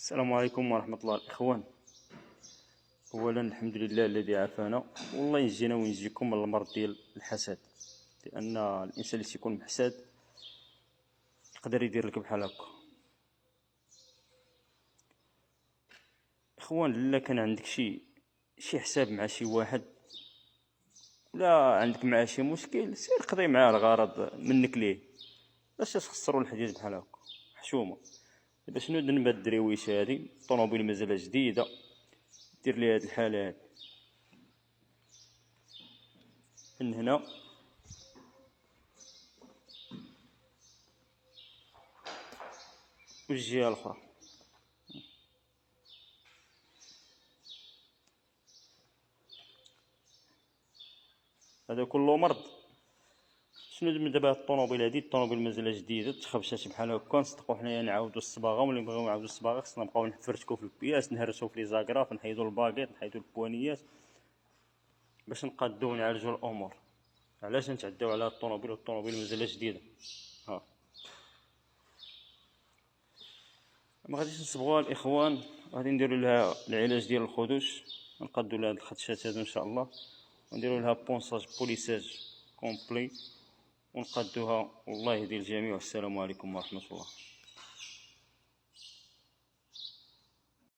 السلام عليكم ورحمة الله الإخوان. أولا الحمد لله الذي عافانا، والله ينجينا وينجيكم من المرض ديال الحسد، لأن الإنسان اللي تيكون محساد يقدر يدير لك بحال هكا. إخوان، إلا كان عندك شي حساب مع شي واحد، ولا عندك معاه شي مشكل، سير قضي معاه الغرض منك ليه، باش تخسروا الحديث بحال هكا حشومة. دابا شنو ذنب هاد الدريويش هادي؟ الطوموبيل مازال جديدة، دير لي هاد الحالة هادي من هنا والجهة الأخرى. هذا كله مرض. شنو دابا هاد الطوموبيل هادي؟ الطوموبيل مازال جديدة، تخبشات بحال هكا. نصدقو حنايا نعاودو الصباغة، ملي نبغيو نعاودو الصباغة خصنا نبقاو نفرتكو في البياس، نهرسو في لي زاكراف، نحيدو الباكيط، نحيدو البوانيات باش نقادو ونعالجو الأمور. علاش نتعداو على هاد الطوموبيل والطوموبيل مازال جديدة؟ ما غاديش نصبغوها الإخوان، غادي نديرو لها العلاج ديال الخدوش، نقادو لها هاد الخدشات هادو إن شاء الله، ونديرو لها بونساج بوليساج كومبلي ونقادوها. والله يهدي الجميع، والسلام عليكم ورحمة الله.